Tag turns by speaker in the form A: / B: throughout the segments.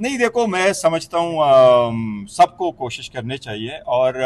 A: नहीं, देखो मैं समझता हूँ सबको कोशिश करनी चाहिए, और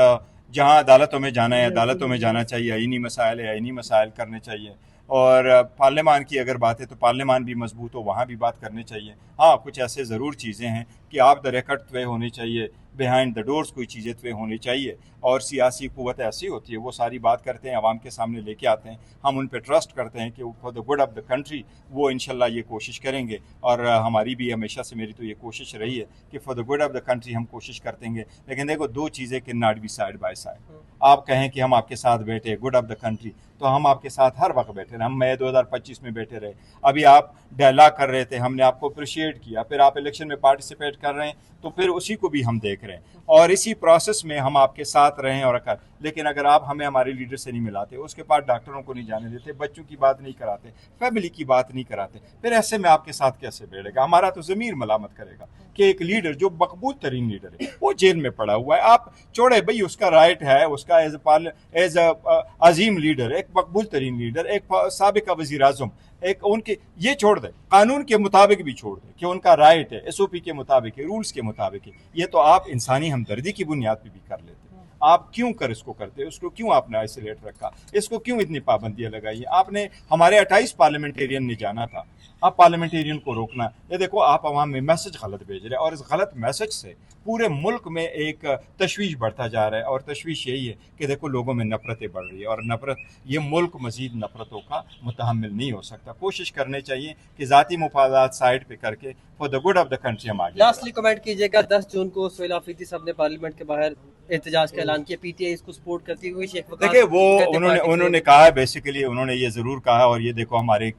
A: जहाँ अदालतों में जाना है अदालतों में जाना चाहिए, आईनी मसाइल है आईनी मसाइल करने चाहिए, और पार्लियामान की अगर बात है तो पार्लियामान भी मजबूत हो वहाँ भी बात करनी चाहिए। हाँ, कुछ ऐसे ज़रूर चीज़ें हैं कि आप द रेकर्ड तय होनी चाहिए, बिहाइंड द डोर्स कोई चीज़ें तय होनी चाहिए, और सियासी कुव्वत ऐसी होती है वो सारी बात करते हैं, आवाम के सामने लेके आते हैं, हम उन पर ट्रस्ट करते हैं कि for the good of the country वो इंशाल्लाह ये कोशिश करेंगे, और हमारी भी हमेशा से मेरी तो ये कोशिश रही है कि for the good of the country हम कोशिश करतेंगे। लेकिन देखो, दो चीज़ें can not be side by side. आप कहें कि हम आपके साथ बैठे गुड ऑफ द कंट्री, तो हम आपके साथ हर वक्त बैठे रहे, हम मई 2025 में बैठे रहे, अभी आप डायलॉग कर रहे थे, हमने आपको अप्रिशिएट किया, फिर आप इलेक्शन में पार्टिसिपेट कर रहे हैं, तो फिर उसी को भी हम देख रहे हैं, और इसी प्रोसेस में हम आपके साथ रहे और कर। लेकिन अगर आप हमें हमारे लीडर से नहीं मिलाते, उसके बाद डॉक्टरों को नहीं जाने देते, बच्चों की बात नहीं कराते, फैमिली की बात नहीं कराते, फिर ऐसे में आपके साथ कैसे बैठेगा? हमारा तो ज़मीर मलामत करेगा कि एक लीडर जो मकबूल तरीन लीडर है वो जेल में पड़ा हुआ है। आप छोड़े भाई, उसका राइट है, उसका एज अजीम लीडर, एक मकबूल तरीन लीडर, एक साबिका वज़ीर आज़म, एक उनके ये छोड़ दे, कानून के मुताबिक भी छोड़ दे कि उनका राइट है, SOP के मुताबिक है, रूल्स के मुताबिक है, ये तो आप इंसानी हमदर्दी की बुनियाद पर भी कर लेते हैं। आप क्यों कर इसको करते, उसको क्यों आपने आइसोलेट रखा, इसको क्यों इतनी पाबंदियां लगाई? आपने हमारे 28 पार्लियामेंटेरियन ने जाना था, आप पार्लियामेंटेरियन को रोकना, ये देखो आप अवाम में मैसेज गलत भेज रहे हैं, और इस गलत मैसेज से पूरे मुल्क में एक तशवीश बढ़ता जा रहा है, और तशवीश यही है कि देखो लोगों में नफरतें बढ़ रही है, और नफरत, ये मुल्क मजीद नफरतों का मुतहम्मिल नहीं हो सकता। कोशिश करनी चाहिए कि ज़ाती मुफादात साइड पे करके for the good of the country हम आगे।
B: लास्टली कमेंट कीजिएगा, 10 जून को सुहेल आफरीदी साहब ने पार्लियामेंट के बाहर एहतजाज का ऐलान किया, PTI इसको सपोर्ट करती हुई शेख वकास।
A: देखिए, वो उन्होंने कहा है, बेसिकली उन्होंने ये ज़रूर कहा, और ये देखो हमारे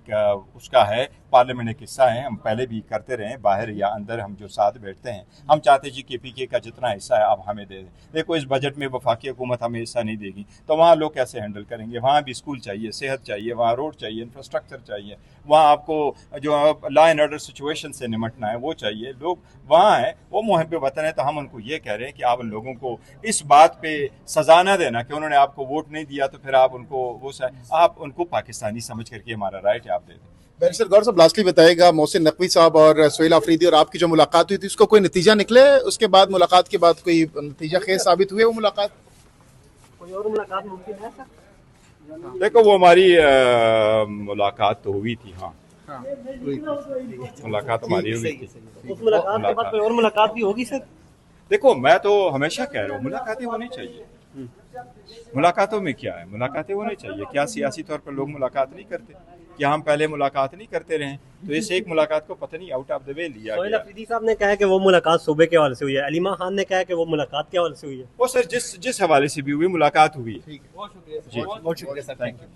A: उसका है पार्लियामेंट एक हिस्सा है, हम पहले भी करते रहे बाहर या अंदर, हम जो साथ बैठते हैं, हम चाहते जी कि PK का जितना हिस्सा है आप हमें दे दें। देखो, इस बजट में वफाकी हुकूमत हमें हिस्सा नहीं देगी, तो वहाँ लोग कैसे हैंडल करेंगे? वहाँ भी स्कूल चाहिए, सेहत चाहिए, वहाँ रोड चाहिए, इंफ्रास्ट्रक्चर चाहिए, वहाँ आपको जो लॉ एंड ऑर्डर सिचुएशन से निमटना है वो चाहिए। लोग वहाँ हैं, वो मुहब्बे वतन है, तो हम उनको ये कह रहे हैं कि आप उन लोगों को इस बात पे सजा ना देना कि उन्होंने आपको वोट नहीं दिया तो फिर आप उनको आप उनको पाकिस्तानी समझ करके हमारा राइट है आप दे दें।
C: बैरिस्टर गौर साहब, लास्टली बताएगा, मोहसिन नकवी साहब और सुहेल आफरीदी और आपकी जो मुलाकात हुई थी उसको कोई नतीजा निकले? उसके बाद मुलाकात के बाद कोई नतीजा खेज साबित हुए वो मुलाकात?
B: कोई और मुलाकात मुमकिन है सर?
A: देखो, वो हमारी मुलाकात तो हुई थी, हाँ मुलाकात हमारी हुई थी।
B: उस मुलाकात के बाद कोई और मुलाकात भी होगी सर?
A: देखो, मैं तो हमेशा कह रहा हूँ मुलाकातें होनी चाहिए। मुलाकातों में क्या है, मुलाकातें होनी चाहिए। क्या सियासी तौर पर लोग मुलाकात नहीं करते? क्या हम पहले मुलाकात नहीं करते रहे? तो इस एक मुलाकात को पता नहीं आउट ऑफ द वे लिया
B: सुहेल
A: गया।
B: आफरीदी साहब ने कहा कि वो मुलाकात सूबे के हवाले से हुई है, अलीमा खान ने कहा कि वो मुलाकात के हवाले से हुई है।
A: वो सर जिस हवाले से भी हुई मुलाकात हुई है।
C: ठीक है,
B: बहुत शुक्रिया
A: जी,
C: बहुत शुक्रिया सर, थैंक यू।